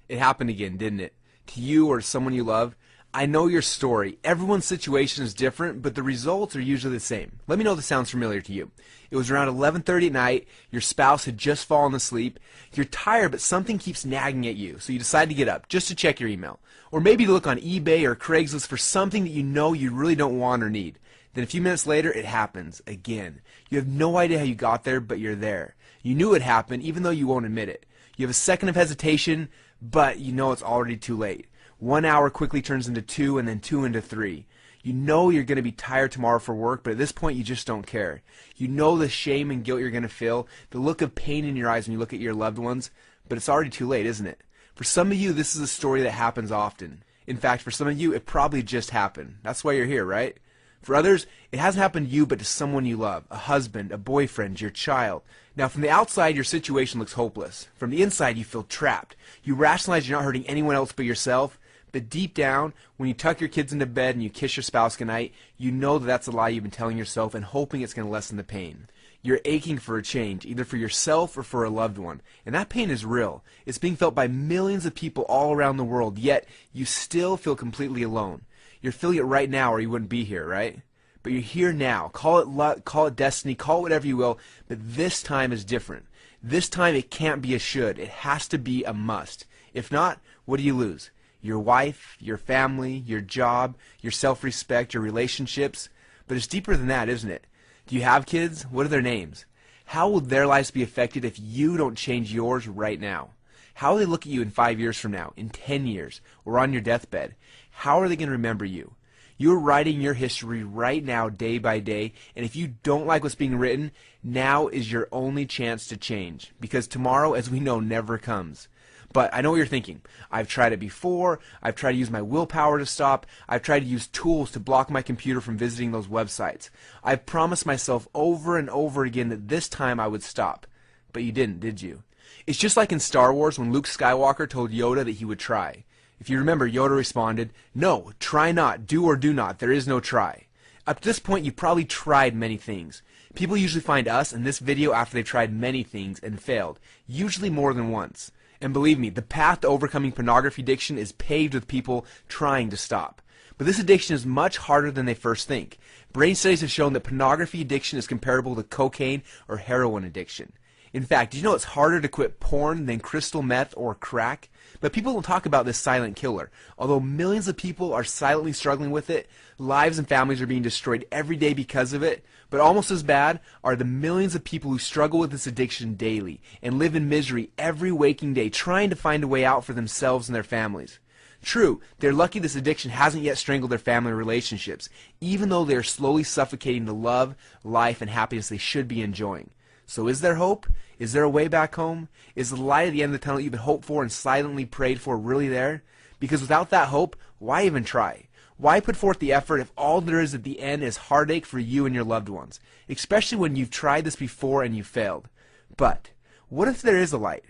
It happened again, didn't it? To you or someone you love? I know your story. Everyone's situation is different, but the results are usually the same. Let me know if this sounds familiar to you. It was around 11:30 at night, your spouse had just fallen asleep, you're tired but something keeps nagging at you, so you decide to get up just to check your email. Or maybe to look on eBay or Craigslist for something that you know you really don't want or need. Then a few minutes later, it happens again. You have no idea how you got there, but you're there. You knew it happened, even though you won't admit it. You have a second of hesitation, but you know it's already too late. 1 hour quickly turns into 2, and then 2 into 3. You know you're going to be tired tomorrow for work, but at this point you just don't care. You know the shame and guilt you're going to feel, the look of pain in your eyes when you look at your loved ones, but it's already too late, isn't it? For some of you, this is a story that happens often. In fact, for some of you, it probably just happened. That's why you're here, right? For others, it hasn't happened to you, but to someone you love, a husband, a boyfriend, your child. Now, from the outside, your situation looks hopeless. From the inside, you feel trapped. You rationalize you're not hurting anyone else but yourself. But deep down, when you tuck your kids into bed and you kiss your spouse goodnight, you know that that's a lie you've been telling yourself and hoping it's going to lessen the pain. You're aching for a change, either for yourself or for a loved one. And that pain is real. It's being felt by millions of people all around the world, yet you still feel completely alone. You're feeling it right now or you wouldn't be here, right? But you're here now. Call it luck, call it destiny, call it whatever you will, but this time is different. This time it can't be a should. It has to be a must. If not, what do you lose? Your wife, your family, your job, your self-respect, your relationships. But it's deeper than that, isn't it? Do you have kids? What are their names? How will their lives be affected if you don't change yours right now? How will they look at you in 5 years from now, in 10 years, or on your deathbed? How are they going to remember you? You're writing your history right now, day by day, and if you don't like what's being written, now is your only chance to change, because tomorrow, as we know, never comes. But I know what you're thinking. I've tried it before. I've tried to use my willpower to stop. I've tried to use tools to block my computer from visiting those websites. I've promised myself over and over again that this time I would stop. But you didn't, did you? It's just like in Star Wars when Luke Skywalker told Yoda that he would try. If you remember, Yoda responded, "No, try not, do or do not, there is no try." Up to this point, you've probably tried many things. People usually find us in this video after they've tried many things and failed, usually more than once. And believe me, the path to overcoming pornography addiction is paved with people trying to stop. But this addiction is much harder than they first think. Brain studies have shown that pornography addiction is comparable to cocaine or heroin addiction. In fact, did you know it's harder to quit porn than crystal meth or crack? But people don't talk about this silent killer. Although millions of people are silently struggling with it, lives and families are being destroyed every day because of it. But almost as bad are the millions of people who struggle with this addiction daily and live in misery every waking day trying to find a way out for themselves and their families. True, they're lucky this addiction hasn't yet strangled their family relationships, even though they are slowly suffocating the love, life, and happiness they should be enjoying. So is there hope? Is there a way back home? Is the light at the end of the tunnel you've been hoped for and silently prayed for really there? Because without that hope, why even try? Why put forth the effort if all there is at the end is heartache for you and your loved ones? Especially when you've tried this before and you've failed. But what if there is a light?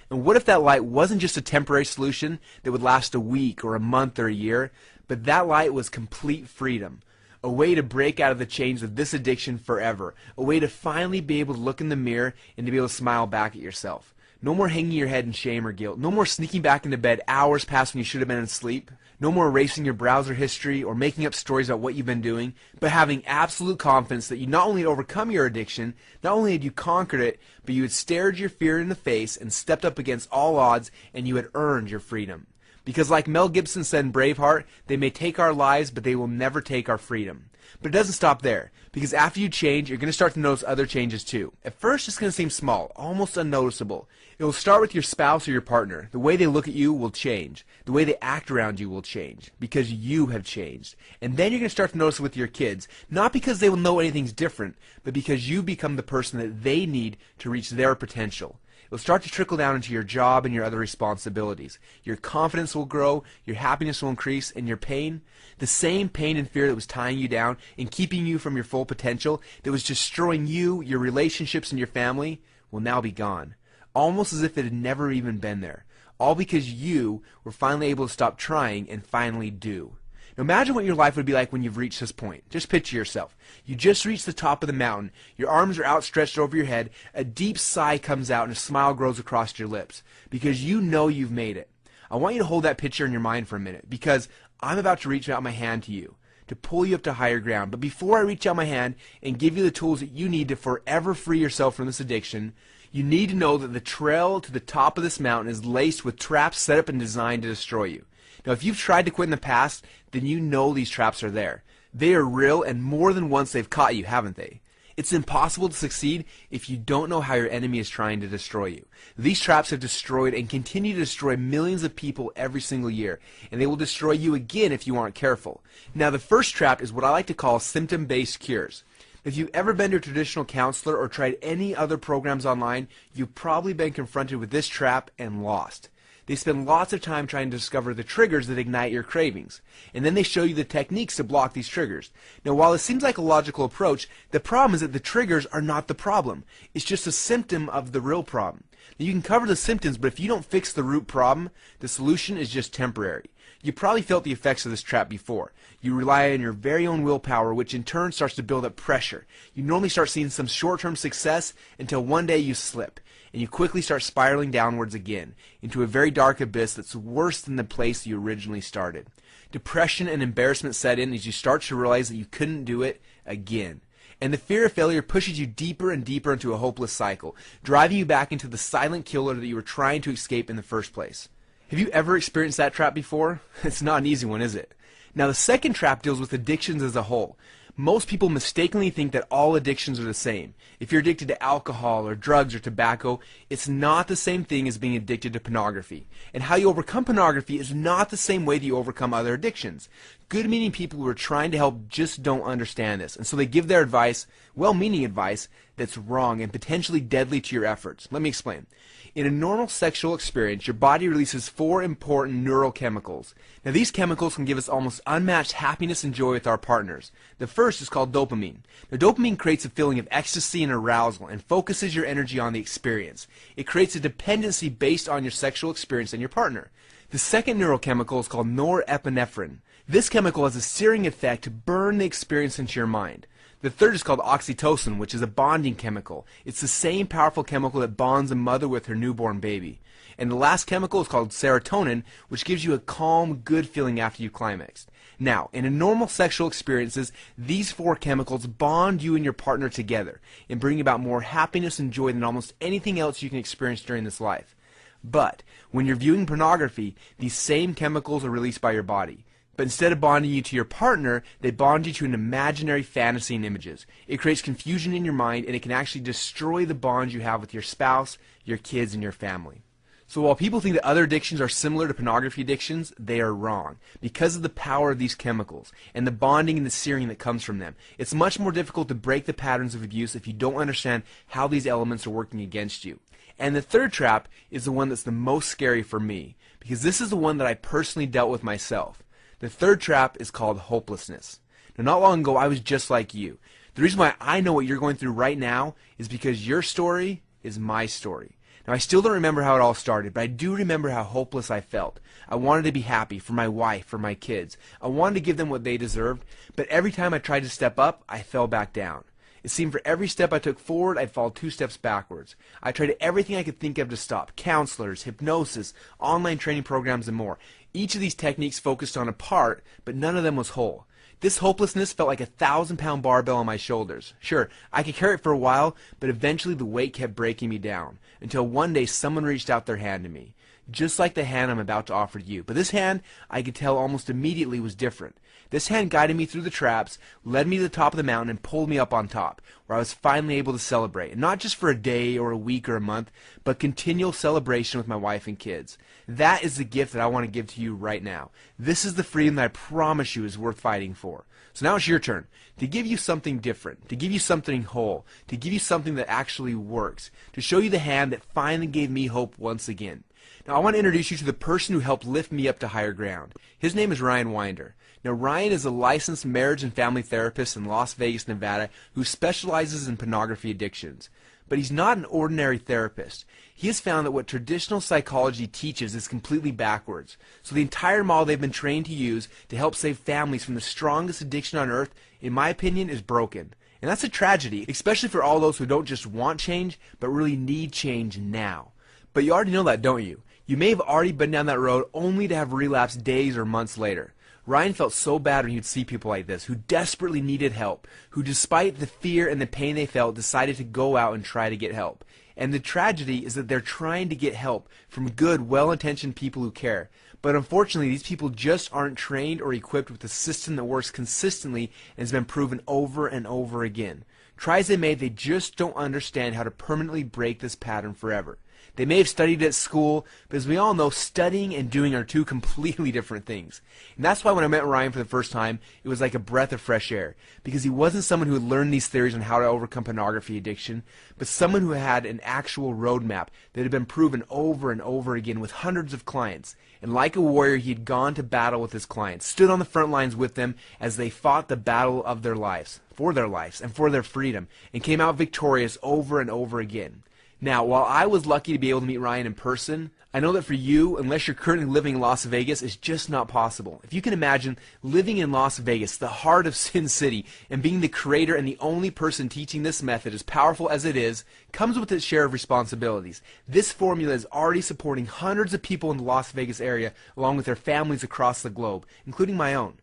And what if that light wasn't just a temporary solution that would last a week or a month or a year, but that light was complete freedom? A way to break out of the chains of this addiction forever. A way to finally be able to look in the mirror and to be able to smile back at yourself. No more hanging your head in shame or guilt. No more sneaking back into bed hours past when you should have been asleep. No more erasing your browser history or making up stories about what you've been doing, but having absolute confidence that you not only had overcome your addiction, not only had you conquered it, but you had stared your fear in the face and stepped up against all odds and you had earned your freedom. Because like Mel Gibson said in Braveheart, they may take our lives, but they will never take our freedom. But it doesn't stop there, because after you change, you're going to start to notice other changes too. At first, it's going to seem small, almost unnoticeable. It will start with your spouse or your partner. The way they look at you will change. The way they act around you will change, because you have changed. And then you're going to start to notice it with your kids, not because they will know anything's different, but because you become the person that they need to reach their potential. It'll start to trickle down into your job and your other responsibilities. Your confidence will grow, your happiness will increase, and your pain, the same pain and fear that was tying you down and keeping you from your full potential, that was destroying you, your relationships, and your family, will now be gone. Almost as if it had never even been there. All because you were finally able to stop trying and finally do. Now imagine what your life would be like when you've reached this point. Just picture yourself. You just reached the top of the mountain. Your arms are outstretched over your head. A deep sigh comes out and a smile grows across your lips because you know you've made it. I want you to hold that picture in your mind for a minute, because I'm about to reach out my hand to you to pull you up to higher ground. But before I reach out my hand and give you the tools that you need to forever free yourself from this addiction, you need to know that the trail to the top of this mountain is laced with traps set up and designed to destroy you. Now, if you've tried to quit in the past, then you know these traps are there. They are real, and more than once they've caught you, haven't they? It's impossible to succeed if you don't know how your enemy is trying to destroy you. These traps have destroyed and continue to destroy millions of people every single year, and they will destroy you again if you aren't careful. Now, the first trap is what I like to call symptom-based cures. If you've ever been to a traditional counselor or tried any other programs online, you've probably been confronted with this trap and lost. They spend lots of time trying to discover the triggers that ignite your cravings, and then they show you the techniques to block these triggers. Now, while it seems like a logical approach, the problem is that the triggers are not the problem. It's just a symptom of the real problem. Now, you can cover the symptoms, but if you don't fix the root problem, the solution is just temporary. You probably felt the effects of this trap before. You rely on your very own willpower, which in turn starts to build up pressure. You normally start seeing some short-term success until one day you slip, and you quickly start spiraling downwards again into a very dark abyss that's worse than the place you originally started. Depression and embarrassment set in as you start to realize that you couldn't do it again. And the fear of failure pushes you deeper and deeper into a hopeless cycle, driving you back into the silent killer that you were trying to escape in the first place. Have you ever experienced that trap before? It's not an easy one, is it? Now, the second trap deals with addictions as a whole. Most people mistakenly think that all addictions are the same. If you're addicted to alcohol or drugs or tobacco, it's not the same thing as being addicted to pornography. And how you overcome pornography is not the same way that you overcome other addictions. Good-meaning people who are trying to help just don't understand this, and so they give their advice, well-meaning advice, that's wrong and potentially deadly to your efforts. Let me explain. In a normal sexual experience, your body releases 4 important neurochemicals. Now, these chemicals can give us almost unmatched happiness and joy with our partners. The first is called dopamine. Now, dopamine creates a feeling of ecstasy and arousal and focuses your energy on the experience. It creates a dependency based on your sexual experience and your partner. The second neurochemical is called norepinephrine. This chemical has a searing effect to burn the experience into your mind. The third is called oxytocin, which is a bonding chemical. It's the same powerful chemical that bonds a mother with her newborn baby. And the last chemical is called serotonin, which gives you a calm, good feeling after you climaxed. Now, in a normal sexual experiences, these 4 chemicals bond you and your partner together and bring about more happiness and joy than almost anything else you can experience during this life. But when you're viewing pornography, these same chemicals are released by your body. But instead of bonding you to your partner, they bond you to an imaginary fantasy and images. It creates confusion in your mind, and it can actually destroy the bonds you have with your spouse, your kids, and your family. So while people think that other addictions are similar to pornography addictions, they are wrong. Because of the power of these chemicals and the bonding and the searing that comes from them, it's much more difficult to break the patterns of abuse if you don't understand how these elements are working against you. And the third trap is the one that's the most scary for me, because this is the one that I personally dealt with myself. The third trap is called hopelessness. Now, not long ago, I was just like you. The reason why I know what you're going through right now is because your story is my story. Now, I still don't remember how it all started, but I do remember how hopeless I felt. I wanted to be happy for my wife, for my kids. I wanted to give them what they deserved, but every time I tried to step up, I fell back down. It seemed for every step I took forward, I'd fall 2 steps backwards. I tried everything I could think of to stop. Counselors, hypnosis, online training programs, and more. Each of these techniques focused on a part, but none of them was whole. This hopelessness felt like a 1,000-pound barbell on my shoulders. Sure, I could carry it for a while, but eventually the weight kept breaking me down, until one day someone reached out their hand to me. Just like the hand I'm about to offer to you. But this hand, I could tell almost immediately, was different. This hand guided me through the traps, led me to the top of the mountain, and pulled me up on top, where I was finally able to celebrate. And not just for a day or a week or a month, but continual celebration with my wife and kids. That is the gift that I want to give to you right now. This is the freedom that I promise you is worth fighting for. So now it's your turn to give you something different, to give you something whole, to give you something that actually works, to show you the hand that finally gave me hope once again. Now, I want to introduce you to the person who helped lift me up to higher ground. His name is Ryan Winder. Now, Ryan is a licensed marriage and family therapist in Las Vegas, Nevada, who specializes in pornography addictions. But he's not an ordinary therapist. He has found that what traditional psychology teaches is completely backwards. So the entire model they've been trained to use to help save families from the strongest addiction on earth, in my opinion, is broken. And that's a tragedy, especially for all those who don't just want change, but really need change now. But you already know that, don't you? You may have already been down that road only to have relapse days or months later. Ryan felt so bad when he'd see people like this, who desperately needed help, who despite the fear and the pain they felt, decided to go out and try to get help. And the tragedy is that they're trying to get help from good, well-intentioned people who care. But unfortunately, these people just aren't trained or equipped with a system that works consistently and has been proven over and over again. Try as they may, they just don't understand how to permanently break this pattern forever. They may have studied at school, but as we all know, studying and doing are two completely different things. And that's why when I met Ryan for the first time, it was like a breath of fresh air. Because he wasn't someone who had learned these theories on how to overcome pornography addiction, but someone who had an actual roadmap that had been proven over and over again with hundreds of clients. And like a warrior, he had gone to battle with his clients, stood on the front lines with them as they fought the battle of their lives, and for their freedom, and came out victorious over and over again. Now, while I was lucky to be able to meet Ryan in person, I know that for you, unless you're currently living in Las Vegas, it's just not possible. If you can imagine living in Las Vegas, the heart of Sin City, and being the creator and the only person teaching this method, as powerful as it is, comes with its share of responsibilities. This formula is already supporting hundreds of people in the Las Vegas area, along with their families across the globe, including my own.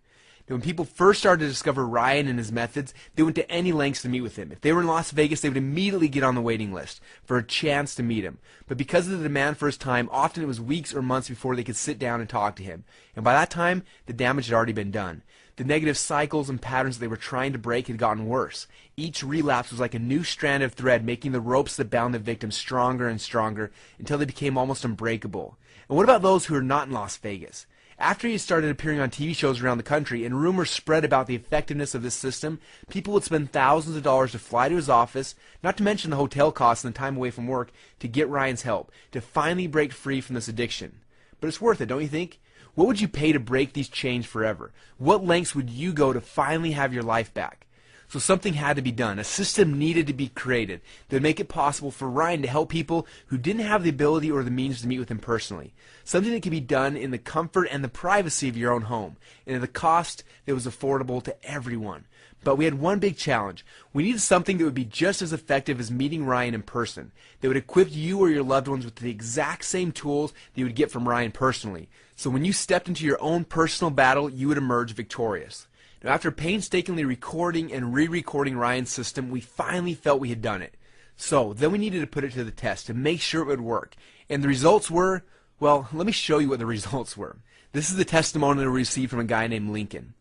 Now, when people first started to discover Ryan and his methods, they went to any lengths to meet with him. If they were in Las Vegas, they would immediately get on the waiting list for a chance to meet him. But because of the demand for his time, often it was weeks or months before they could sit down and talk to him. And by that time, the damage had already been done. The negative cycles and patterns that they were trying to break had gotten worse. Each relapse was like a new strand of thread, making the ropes that bound the victim stronger and stronger until they became almost unbreakable. And what about those who are not in Las Vegas? After he started appearing on TV shows around the country and rumors spread about the effectiveness of this system, people would spend thousands of dollars to fly to his office, not to mention the hotel costs and the time away from work, to get Ryan's help, to finally break free from this addiction. But it's worth it, don't you think? What would you pay to break these chains forever? What lengths would you go to finally have your life back? So something had to be done. A system needed to be created that would make it possible for Ryan to help people who didn't have the ability or the means to meet with him personally. Something that could be done in the comfort and the privacy of your own home, and at a cost that was affordable to everyone. But we had one big challenge. We needed something that would be just as effective as meeting Ryan in person, that would equip you or your loved ones with the exact same tools that you would get from Ryan personally. So when you stepped into your own personal battle, you would emerge victorious. Now, after painstakingly recording and re-recording Ryan's system, we finally felt we had done it. So then we needed to put it to the test to make sure it would work. And the results were, well, let me show you what the results were. This is the testimonial we received from a guy named Lincoln.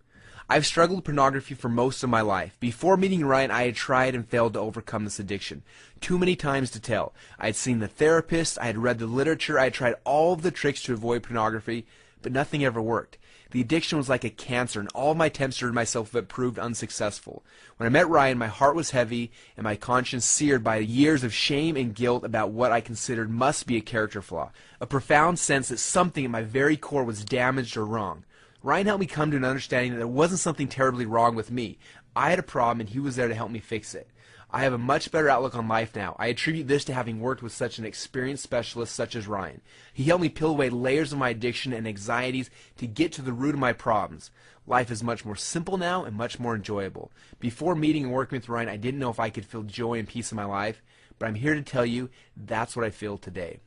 I've struggled with pornography for most of my life. Before meeting Ryan, I had tried and failed to overcome this addiction. Too many times to tell. I had seen the therapist, I had read the literature, I had tried all of the tricks to avoid pornography, but nothing ever worked. The addiction was like a cancer, and all of my attempts to rid myself of it proved unsuccessful. When I met Ryan, my heart was heavy and my conscience seared by years of shame and guilt about what I considered must be a character flaw, a profound sense that something at my very core was damaged or wrong. Ryan helped me come to an understanding that there wasn't something terribly wrong with me. I had a problem, and he was there to help me fix it. I have a much better outlook on life now. I attribute this to having worked with such an experienced specialist such as Ryan. He helped me peel away layers of my addiction and anxieties to get to the root of my problems. Life is much more simple now and much more enjoyable. Before meeting and working with Ryan, I didn't know if I could feel joy and peace in my life, but I'm here to tell you that's what I feel today.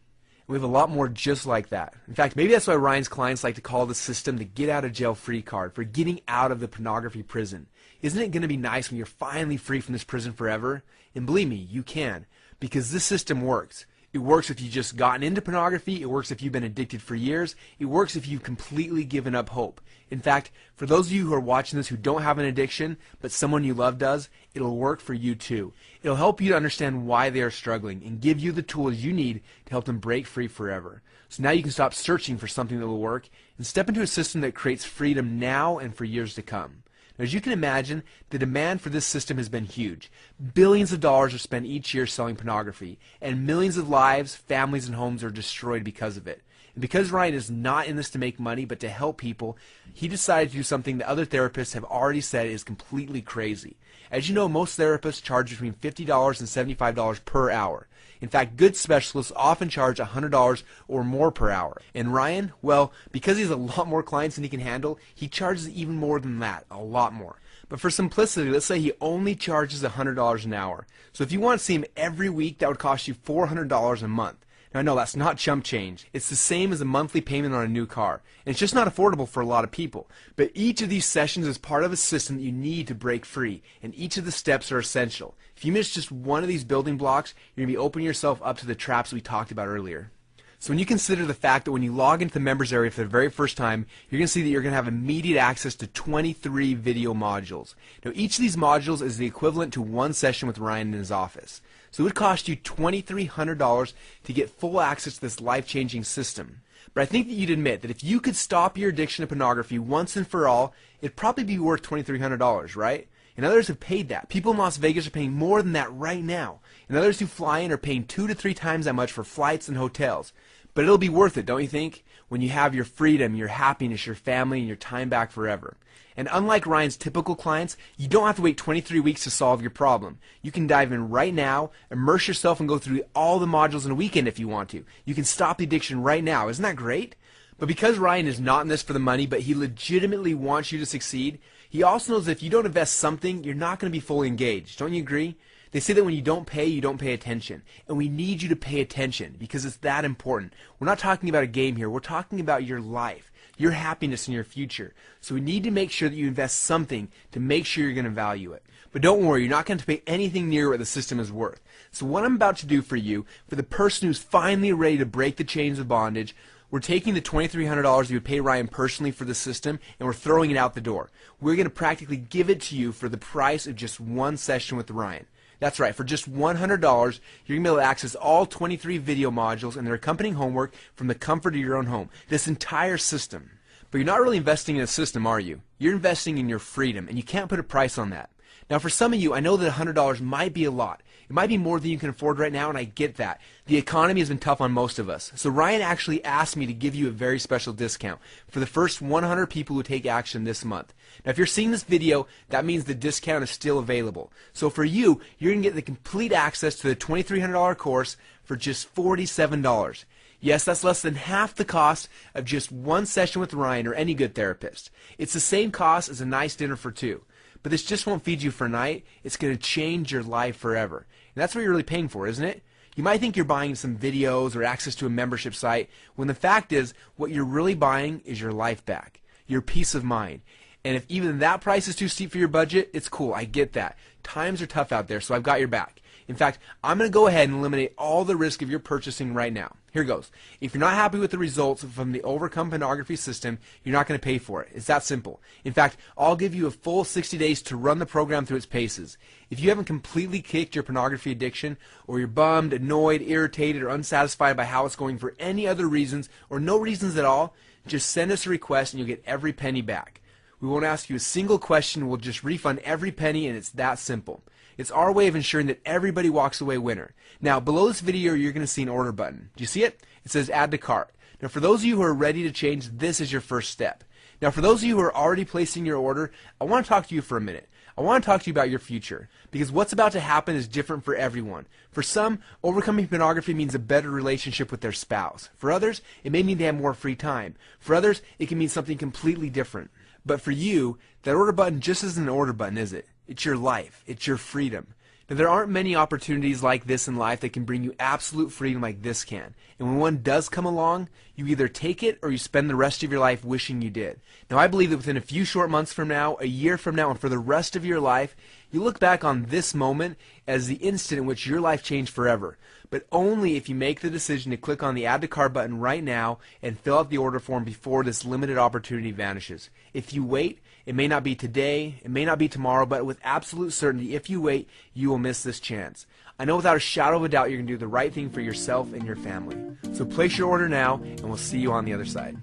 We have a lot more just like that. In fact, maybe that's why Ryan's clients like to call the system the get out of jail free card, for getting out of the pornography prison. Isn't it going to be nice when you're finally free from this prison forever? And believe me, you can, because this system works. It works if you've just gotten into pornography. It works if you've been addicted for years. It works if you've completely given up hope. In fact, for those of you who are watching this who don't have an addiction, but someone you love does, it'll work for you too. It'll help you to understand why they are struggling and give you the tools you need to help them break free forever. So now you can stop searching for something that will work and step into a system that creates freedom now and for years to come. Now, as you can imagine, the demand for this system has been huge. Billions of dollars are spent each year selling pornography, and millions of lives, families, and homes are destroyed because of it. And because Ryan is not in this to make money, but to help people, he decided to do something that other therapists have already said is completely crazy. As you know, most therapists charge between $50 and $75 per hour. In fact, good specialists often charge $100 or more per hour. And Ryan, well, because he has a lot more clients than he can handle, he charges even more than that, a lot more. But for simplicity, let's say he only charges $100 an hour. So if you want to see him every week, that would cost you $400 a month. Now, no, that's not chump change. It's the same as a monthly payment on a new car. And it's just not affordable for a lot of people. But each of these sessions is part of a system that you need to break free. And each of the steps are essential. If you miss just one of these building blocks, you're going to be opening yourself up to the traps we talked about earlier. So when you consider the fact that when you log into the members area for the very first time, you're going to see that you're going to have immediate access to 23 video modules. Now, each of these modules is the equivalent to one session with Ryan in his office. So it would cost you $2,300 to get full access to this life-changing system. But I think that you'd admit that if you could stop your addiction to pornography once and for all, it'd probably be worth $2,300, right? And others have paid that. People in Las Vegas are paying more than that right now. And others who fly in are paying 2 to 3 times that much for flights and hotels. But it'll be worth it, don't you think? When you have your freedom, your happiness, your family, and your time back forever. And unlike Ryan's typical clients, you don't have to wait 23 weeks to solve your problem. You can dive in right now, immerse yourself, and go through all the modules in a weekend if you want to. You can stop the addiction right now. Isn't that great? But because Ryan is not in this for the money, but he legitimately wants you to succeed, he also knows that if you don't invest something, you're not going to be fully engaged. Don't you agree? They say that when you don't pay attention. And we need you to pay attention because it's that important. We're not talking about a game here. We're talking about your life, your happiness, and your future. So we need to make sure that you invest something to make sure you're going to value it. But don't worry, you're not going to pay anything near what the system is worth. So what I'm about to do for you, for the person who's finally ready to break the chains of bondage, we're taking the $2,300 you would pay Ryan personally for the system, and we're throwing it out the door. We're going to practically give it to you for the price of just one session with Ryan. That's right, for just $100, you're going to be able to access all 23 video modules and their accompanying homework from the comfort of your own home. This entire system. But you're not really investing in a system, are you? You're investing in your freedom, and you can't put a price on that. Now, for some of you, I know that $100 might be a lot. It might be more than you can afford right now, and I get that. The economy has been tough on most of us. So Ryan actually asked me to give you a very special discount for the first 100 people who take action this month. Now, if you're seeing this video, that means the discount is still available. So for you, you're going to get the complete access to the $2,300 course for just $47. Yes, that's less than half the cost of just one session with Ryan or any good therapist. It's the same cost as a nice dinner for two. But this just won't feed you for a night. It's going to change your life forever. And that's what you're really paying for, isn't it? You might think you're buying some videos or access to a membership site, when the fact is, what you're really buying is your life back, your peace of mind. And if even that price is too steep for your budget, it's cool. I get that. Times are tough out there, so I've got your back. In fact, I'm going to go ahead and eliminate all the risk of your purchasing right now. Here goes. If you're not happy with the results from the Overcome Pornography system, you're not going to pay for it. It's that simple. In fact, I'll give you a full 60 days to run the program through its paces. If you haven't completely kicked your pornography addiction, or you're bummed, annoyed, irritated, or unsatisfied by how it's going for any other reasons, or no reasons at all, just send us a request and you'll get every penny back. We won't ask you a single question. We'll just refund every penny, and it's that simple. It's our way of ensuring that everybody walks away winner. Now, below this video, you're going to see an order button. Do you see it? It says add to cart. Now, for those of you who are ready to change, this is your first step. Now, for those of you who are already placing your order, I want to talk to you for a minute. I want to talk to you about your future, because what's about to happen is different for everyone. For some, overcoming pornography means a better relationship with their spouse. For others, it may mean they have more free time. For others, it can mean something completely different. But for you, that order button just isn't an order button, is it? It's your life. It's your freedom. Now, there aren't many opportunities like this in life that can bring you absolute freedom like this can. And when one does come along, you either take it or you spend the rest of your life wishing you did. Now, I believe that within a few short months from now, a year from now, and for the rest of your life, you look back on this moment as the instant in which your life changed forever. But only if you make the decision to click on the Add to Cart button right now and fill out the order form before this limited opportunity vanishes. If you wait, it may not be today, it may not be tomorrow, but with absolute certainty, if you wait, you will miss this chance. I know without a shadow of a doubt you're going to do the right thing for yourself and your family. So place your order now, and we'll see you on the other side.